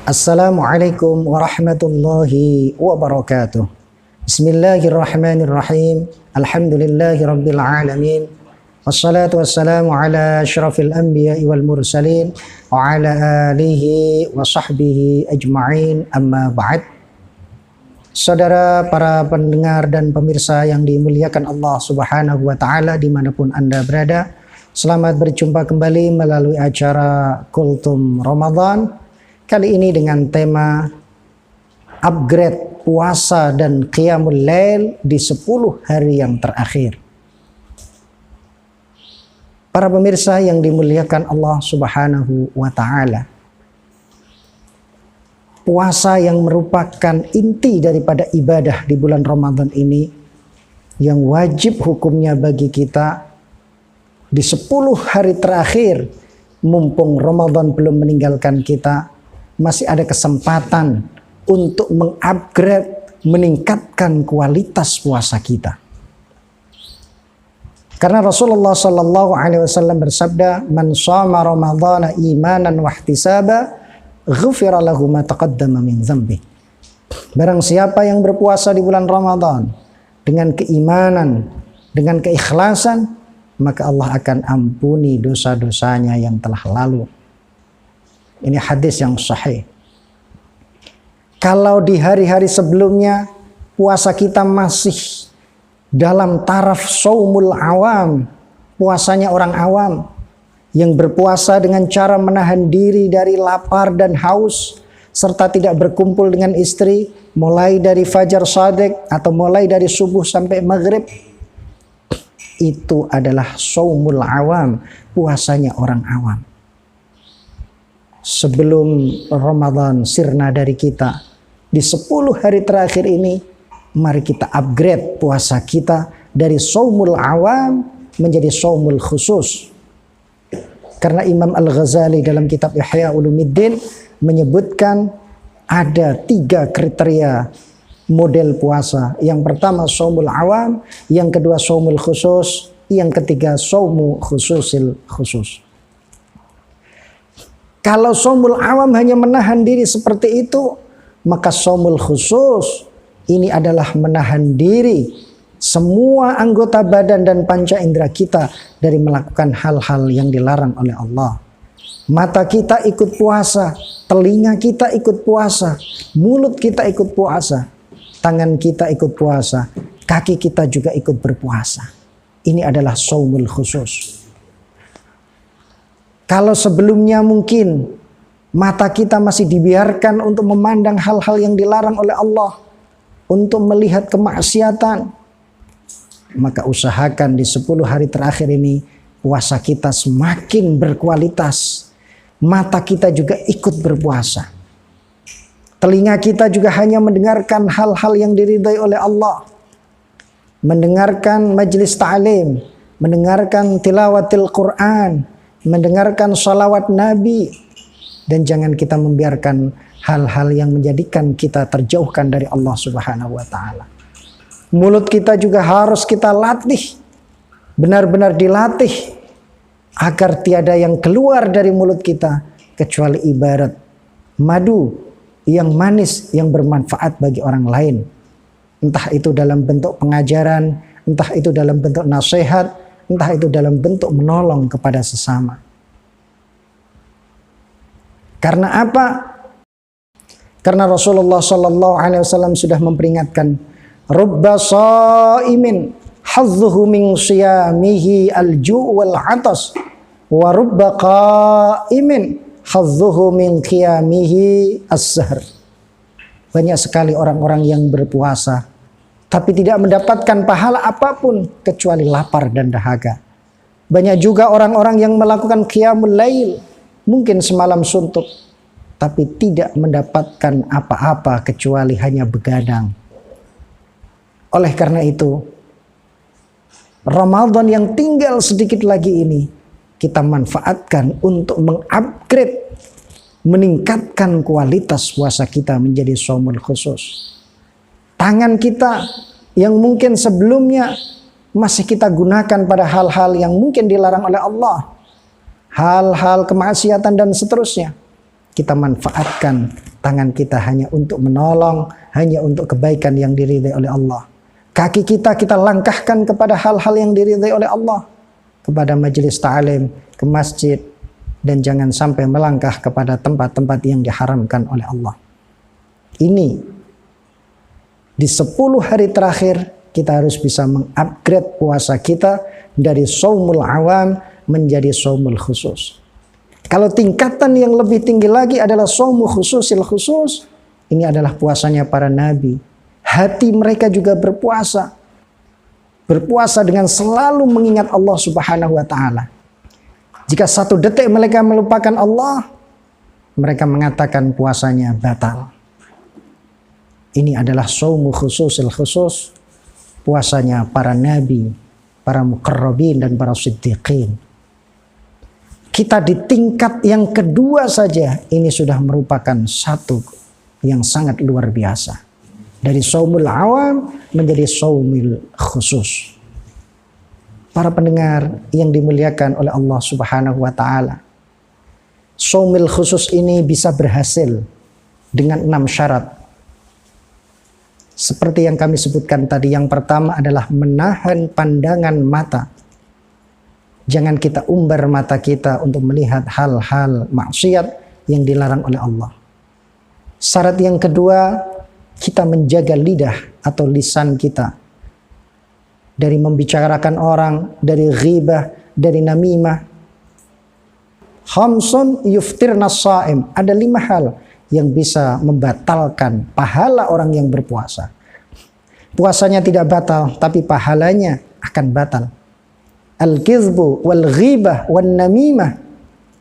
Assalamualaikum warahmatullahi wabarakatuh. Bismillahirrahmanirrahim. Alhamdulillahi rabbil alamin. Wassalatu wassalamu ala asyrafil anbiya'i wal mursalin wa ala alihi wa sahbihi ajma'in, amma ba'd. Saudara para pendengar dan pemirsa yang dimuliakan Allah Subhanahu wa ta'ala dimanapun Anda berada, selamat berjumpa kembali melalui acara Kultum Ramadan. Kali ini dengan tema upgrade puasa dan qiyamul lail di 10 hari yang terakhir. Para pemirsa yang dimuliakan Allah Subhanahu wa ta'ala, puasa yang merupakan inti daripada ibadah di bulan Ramadan ini, yang wajib hukumnya bagi kita di 10 hari terakhir, mumpung Ramadan belum meninggalkan kita, masih ada kesempatan untuk mengupgrade, meningkatkan kualitas puasa kita. Karena Rasulullah Shallallahu Alaihi Wasallam bersabda, "Man shoma Ramadhana imanan wa ihtisaba, ghufira lahu ma taqaddama min dzambi." Barang siapa yang berpuasa di bulan Ramadan dengan keimanan, dengan keikhlasan, maka Allah akan ampuni dosa-dosanya yang telah lalu. Ini hadis yang sahih. Kalau di hari-hari sebelumnya puasa kita masih dalam taraf shaumul awam, puasanya orang awam yang berpuasa dengan cara menahan diri dari lapar dan haus serta tidak berkumpul dengan istri mulai dari fajar shadiq atau mulai dari subuh sampai maghrib, itu adalah shaumul awam, puasanya orang awam. Sebelum Ramadan sirna dari kita, di 10 hari terakhir ini, mari kita upgrade puasa kita dari shaumul awam menjadi shaumul khusus. Karena Imam Al-Ghazali dalam kitab Ihya Ulumuddin menyebutkan ada 3 kriteria model puasa. Yang pertama shaumul awam, yang kedua shaumul khusus, yang ketiga shaumu khususil khusus. Kalau shaumul awam hanya menahan diri seperti itu, maka shaumul khusus ini adalah menahan diri semua anggota badan dan panca indera kita dari melakukan hal-hal yang dilarang oleh Allah. Mata kita ikut puasa, telinga kita ikut puasa, mulut kita ikut puasa, tangan kita ikut puasa, kaki kita juga ikut berpuasa. Ini adalah shaumul khusus. Kalau sebelumnya mungkin mata kita masih dibiarkan untuk memandang hal-hal yang dilarang oleh Allah, untuk melihat kemaksiatan, maka usahakan di 10 hari terakhir ini puasa kita semakin berkualitas. Mata kita juga ikut berpuasa. Telinga kita juga hanya mendengarkan hal-hal yang diridhai oleh Allah. Mendengarkan majelis ta'lim, mendengarkan tilawatil Quran, mendengarkan salawat Nabi, dan jangan kita membiarkan hal-hal yang menjadikan kita terjauhkan dari Allah Subhanahu wa ta'ala. Mulut kita juga harus kita latih, benar-benar dilatih, agar tiada yang keluar dari mulut kita kecuali ibarat madu yang manis yang bermanfaat bagi orang lain. Entah itu dalam bentuk pengajaran, entah itu dalam bentuk nasihat, entah itu dalam bentuk menolong kepada sesama. Karena apa? Karena Rasulullah Shallallahu Alaihi Wasallam sudah memperingatkan, rubba shaimin hadzuhu min siyamihi al-ju' wal 'atas, wa rubba qaimin hadzuhu min qiyamihi as-sahr. Banyak sekali orang-orang yang berpuasa tapi tidak mendapatkan pahala apapun kecuali lapar dan dahaga. Banyak juga orang-orang yang melakukan qiyamul lail, mungkin semalam suntuk, tapi tidak mendapatkan apa-apa kecuali hanya begadang. Oleh karena itu, Ramadan yang tinggal sedikit lagi ini, kita manfaatkan untuk mengupgrade, meningkatkan kualitas puasa kita menjadi shaumul khusus. Tangan kita yang mungkin sebelumnya masih kita gunakan pada hal-hal yang mungkin dilarang oleh Allah, hal-hal kemaksiatan dan seterusnya, kita manfaatkan Tangan kita hanya untuk menolong, hanya untuk kebaikan yang diridai oleh Allah. Kaki kita langkahkan kepada hal-hal yang diridai oleh Allah. Kepada majelis ta'lim, ke masjid, dan jangan sampai melangkah kepada tempat-tempat yang diharamkan oleh Allah. Ini di 10 hari terakhir kita harus bisa mengupgrade puasa kita dari shaumul awam menjadi shaumul khusus. Kalau tingkatan yang lebih tinggi lagi adalah shaumul khususil khusus, ini adalah puasanya para nabi. Hati mereka juga berpuasa. Berpuasa dengan selalu mengingat Allah Subhanahu wa taala. Jika 1 detik mereka melupakan Allah, mereka mengatakan puasanya batal. Ini adalah shaumul khususil khusus, puasanya para nabi, para muqarrabin dan para siddiqin. Kita di tingkat yang kedua saja, ini sudah merupakan satu yang sangat luar biasa. Dari shaumul awam menjadi shaumul khusus. Para pendengar yang dimuliakan oleh Allah Subhanahu wa taala. Shaumul khusus ini bisa berhasil dengan 6 syarat. Seperti yang kami sebutkan tadi, yang pertama adalah menahan pandangan mata. Jangan kita umbar mata kita untuk melihat hal-hal maksiat yang dilarang oleh Allah. Syarat yang kedua, kita menjaga lidah atau lisan kita dari membicarakan orang, dari ghibah, dari namimah. Khamsun yuftirna shaim. Ada 5 hal yang bisa membatalkan pahala orang yang berpuasa. Puasanya tidak batal, tapi pahalanya akan batal. Al-kizbu wal ghibah wan namimah,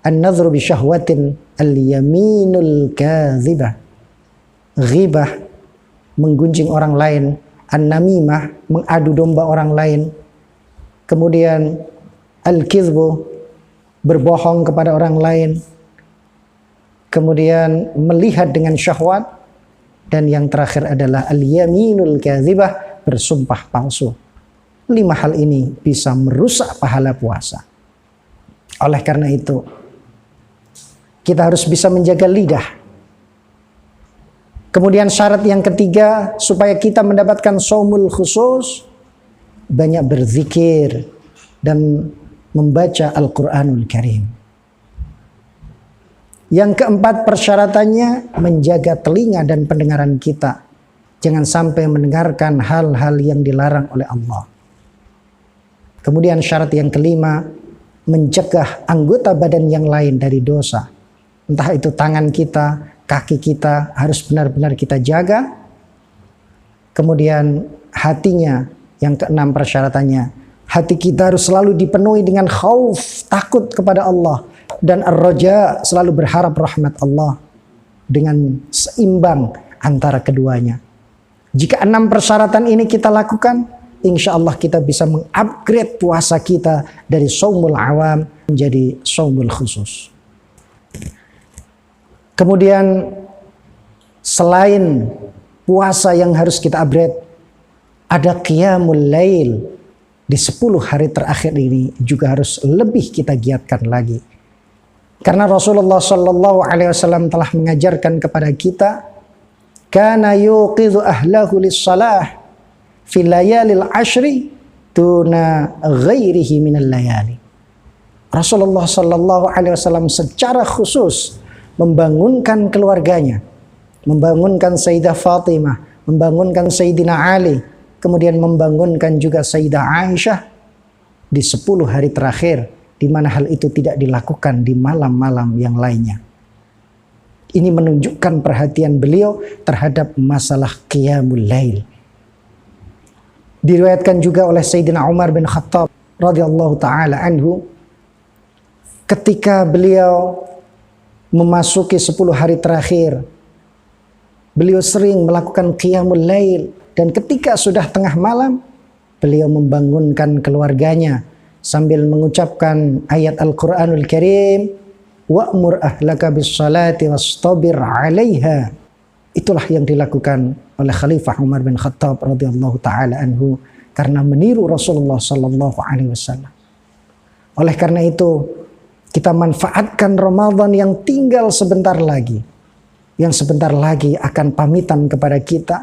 an-nadhru bi syahwatin, al-yaminul kadzibah. Ghibah, menggunjing orang lain. An-namimah, mengadu domba orang lain. Kemudian al-kizbu, berbohong kepada orang lain. Kemudian melihat dengan syahwat. Dan yang terakhir adalah al-yaminul kadzibah, bersumpah palsu. 5 hal ini bisa merusak pahala puasa. Oleh karena itu, kita harus bisa menjaga lidah. Kemudian syarat yang ketiga, supaya kita mendapatkan shaumul khusus, banyak berzikir dan membaca Al-Quranul Karim. Yang keempat persyaratannya, menjaga telinga dan pendengaran kita. Jangan sampai mendengarkan hal-hal yang dilarang oleh Allah. Kemudian syarat yang kelima, mencegah anggota badan yang lain dari dosa. Entah itu tangan kita, kaki kita, harus benar-benar kita jaga. Kemudian hatinya, yang keenam persyaratannya, hati kita harus selalu dipenuhi dengan khauf, takut kepada Allah. Dan ar-raja, selalu berharap rahmat Allah. Dengan seimbang antara keduanya. Jika 6 persyaratan ini kita lakukan, insya Allah kita bisa mengupgrade puasa kita dari shaumul awam menjadi shaumul khusus. Kemudian selain puasa yang harus kita upgrade, ada qiyamul lail. Di 10 hari terakhir ini juga harus lebih kita giatkan lagi. Karena Rasulullah sallallahu alaihi wasallam telah mengajarkan kepada kita, kana yuqidhu ahlahu lis-shalah fi layalil ashri tuna ghairihi minal layali. Rasulullah sallallahu alaihi wasallam secara khusus membangunkan keluarganya, membangunkan Sayyidah Fatimah, membangunkan Sayyidina Ali, kemudian membangunkan juga Sayyidah Aisyah di 10 hari terakhir, di mana hal itu tidak dilakukan di malam-malam yang lainnya. Ini menunjukkan perhatian beliau terhadap masalah qiyamul lail. Diriwayatkan juga oleh Sayyidina Umar bin Khattab radhiyallahu taala anhu, ketika beliau memasuki 10 hari terakhir, beliau sering melakukan qiyamul lail, dan ketika sudah tengah malam, beliau membangunkan keluarganya sambil mengucapkan ayat Al-Quranul Karim, wa'mur ahlaka bis-salati wastabir 'alaiha. Itulah yang dilakukan oleh Khalifah Umar bin Khattab radhiyallahu taala anhu karena meniru Rasulullah sallallahu alaihi wasallam. Oleh karena itu, kita manfaatkan Ramadan yang tinggal sebentar lagi. yang sebentar lagi akan pamitan kepada kita.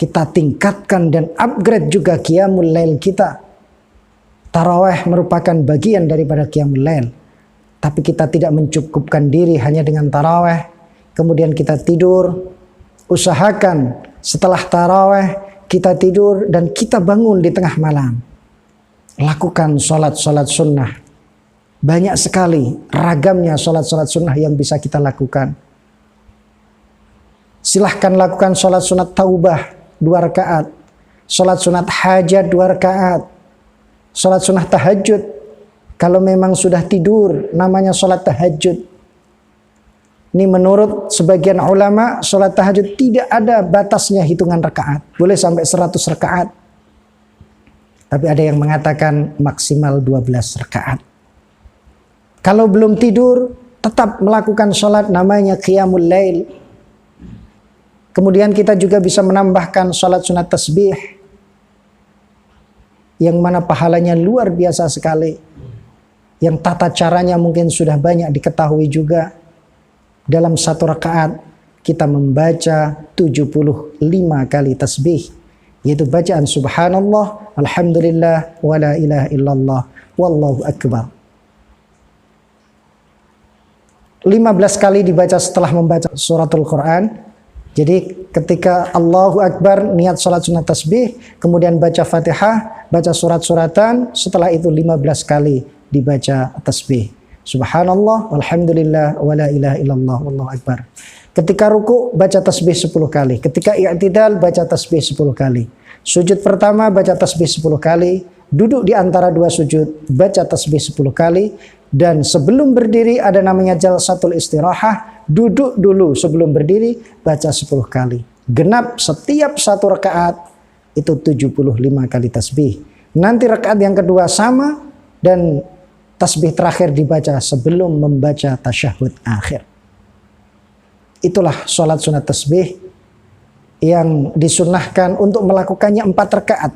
Kita tingkatkan dan upgrade juga qiyamul lail kita. Tarawih merupakan bagian daripada qiyamul lail. Tapi kita tidak mencukupkan diri hanya dengan tarawih. Kemudian kita tidur. Usahakan setelah tarawih kita tidur dan kita bangun di tengah malam. Lakukan sholat-sholat sunnah. Banyak sekali ragamnya sholat-sholat sunnah yang bisa kita lakukan. Silahkan lakukan sholat sunat taubah 2 rakaat. Sholat sunat hajat 2 rakaat. Sholat sunnah tahajud. Kalau memang sudah tidur namanya sholat tahajud. Ini menurut sebagian ulama sholat tahajud tidak ada batasnya hitungan rakaat. Boleh sampai 100 rakaat. Tapi ada yang mengatakan maksimal 12 rakaat. Kalau belum tidur, tetap melakukan sholat namanya qiyamul lail. Kemudian kita juga bisa menambahkan sholat sunat tasbih. Yang mana pahalanya luar biasa sekali. Yang tata caranya mungkin sudah banyak diketahui juga. Dalam 1 rakaat kita membaca 75 kali tasbih. Yaitu bacaan subhanallah, alhamdulillah, wa la ilaha illallah, wallahu akbar. 15 kali dibaca setelah membaca suratul Quran. Jadi ketika Allahu Akbar niat salat sunat tasbih, kemudian baca Fatihah, baca surat-suratan, setelah itu 15 kali dibaca tasbih. Subhanallah, walhamdulillah, wa la ilaha illallah, wallahu akbar. Ketika ruku baca tasbih 10 kali. Ketika i'tidal baca tasbih 10 kali. Sujud pertama baca tasbih 10 kali. Duduk di antara 2 sujud baca tasbih 10 kali. Dan sebelum berdiri ada namanya jalsatul istirahah. Duduk dulu sebelum berdiri baca 10 kali. Genap setiap 1 rakaat itu 75 kali tasbih. Nanti rakaat yang kedua sama dan tasbih terakhir dibaca sebelum membaca tasyahud akhir. Itulah sholat sunat tasbih yang disunnahkan untuk melakukannya 4 rakaat.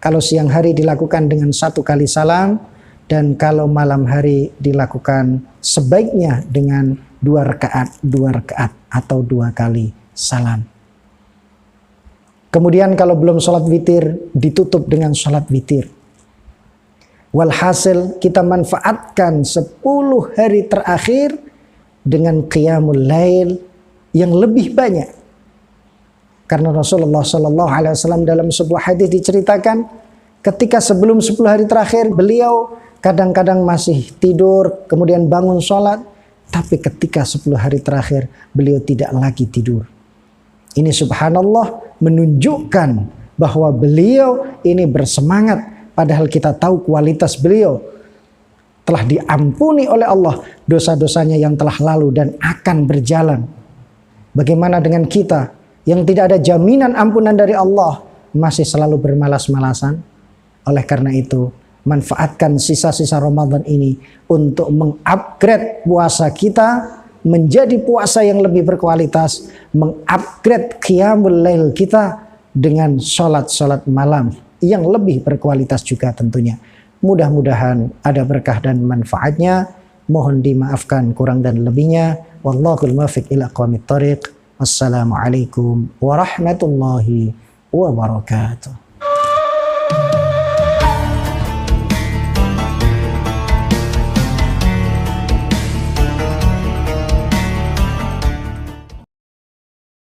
Kalau siang hari dilakukan dengan 1 kali salam, dan kalau malam hari dilakukan sebaiknya dengan 2 rakaat atau 2 kali salam. Kemudian kalau belum sholat witir, ditutup dengan sholat witir. Walhasil kita manfaatkan 10 hari terakhir dengan qiyamul lail yang lebih banyak. Karena Rasulullah SAW dalam sebuah hadis diceritakan ketika sebelum 10 hari terakhir beliau kadang-kadang masih tidur kemudian bangun sholat, tapi ketika 10 hari terakhir beliau tidak lagi tidur. Ini subhanallah menunjukkan bahwa beliau ini bersemangat, padahal kita tahu kualitas beliau telah diampuni oleh Allah dosa-dosanya yang telah lalu dan akan berjalan. Bagaimana dengan kita yang tidak ada jaminan ampunan dari Allah, masih selalu bermalas-malasan? Oleh karena itu, manfaatkan sisa-sisa Ramadan ini untuk mengupgrade puasa kita menjadi puasa yang lebih berkualitas, mengupgrade qiyamul lail kita dengan sholat-sholat malam yang lebih berkualitas juga tentunya. Mudah-mudahan ada berkah dan manfaatnya. Mohon dimaafkan kurang dan lebihnya. Wallahul muwaffiq ila aqwamit thoriq. Wassalamualaikum warahmatullahi wabarakatuh.